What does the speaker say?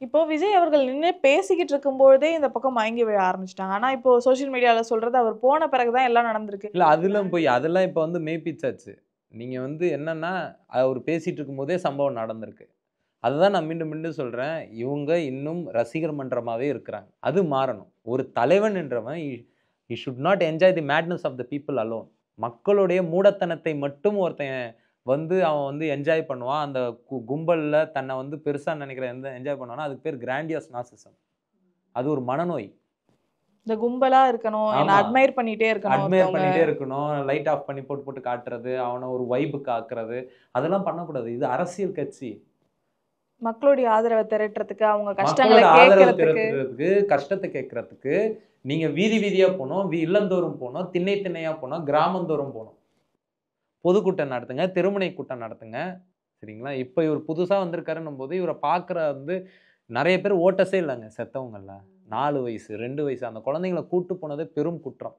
இப்போ விஜய் அவர்கள் நின்னு பேசிக்கிட்டு இருக்கும்பொழுதே இந்த பக்கம் மயங்கி விழ ஆரம்பிச்சுட்டாங்க. ஆனா இப்போ சோசியல் மீடியால சொல்றது அவர் போன பிறகு தான் எல்லாம் நடந்திருக்கு. இல்ல அதெல்லாம் போய் அதெல்லாம் இப்ப வந்து மெய்ப்பிச்சாச்சு. நீங்க வந்து என்னன்னா, அவரு பேசிட்டு இருக்கும்போதே சம்பவம் நடந்திருக்கு. அதுதான் நான் மீண்டும் மீண்டும் சொல்றேன். இவங்க இன்னும் ரசிகர் மன்றமாவே இருக்கிறாங்க. அது மாறணும். ஒரு தலைவன் என்றவன் he should not enjoy the madness of the people alone. மக்களுடைய மூடத்தனத்தை மட்டும் ஒருத்தன் வந்து அவன் வந்து என்ஜாய் பண்ணுவான். அந்த கும்பல்ல தன்னை வந்து பெருசா நினைக்கிற என்ஜாய் பண்ணுவான்னா, அதுக்கு பேர் கிராண்டியோஸ் நார்சிசம். அது ஒரு மனநோய். இந்த கும்பலா இருக்கணும், என்ன ஆமா. அட்மையர் பண்ணிட்டே இருக்கணும் அட்மையர் ஒருத்தவங்க. பண்ணிட்டே இருக்கணும். லைட் ஆஃப் பண்ணி போட்டு போட்டு காட்டுறது. அவன ஒரு வைபுக்கு ஆக்குறது. அதெல்லாம் பண்ணக்கூடாது. இது அரசியல் கட்சி. மக்களுடைய ஆதரவ திரட்டுறதுக்கு, அவங்க கஷ்டங்கள மக்களோட ஆதரவு கேட்கறதுக்கு. திரட்டுறதுக்கு, கஷ்டத்த கேட்கறதுக்கு, நீங்க வீதி வீதியா போணும். இல்லந்தோறும் போணும். திண்ணை திண்ணையா போணும். கிராமந்தோறும் போணும். பொதுக்கூட்டம் நடத்துங்க. தெருமுனை கூட்டம் நடத்துங்க. சரிங்களா? இப்ப இவரு புதுசா வந்திருக்காருன்னும்போது, இவர பார்க்குற வந்து நெறைய பேர் ஓட்டஸே இல்லங்க செத்தவங்கள்ல. 4 வயசு, 2 வயசு அந்த குழந்தைங்கள கூட்டு போனதே பெரும் குற்றம்.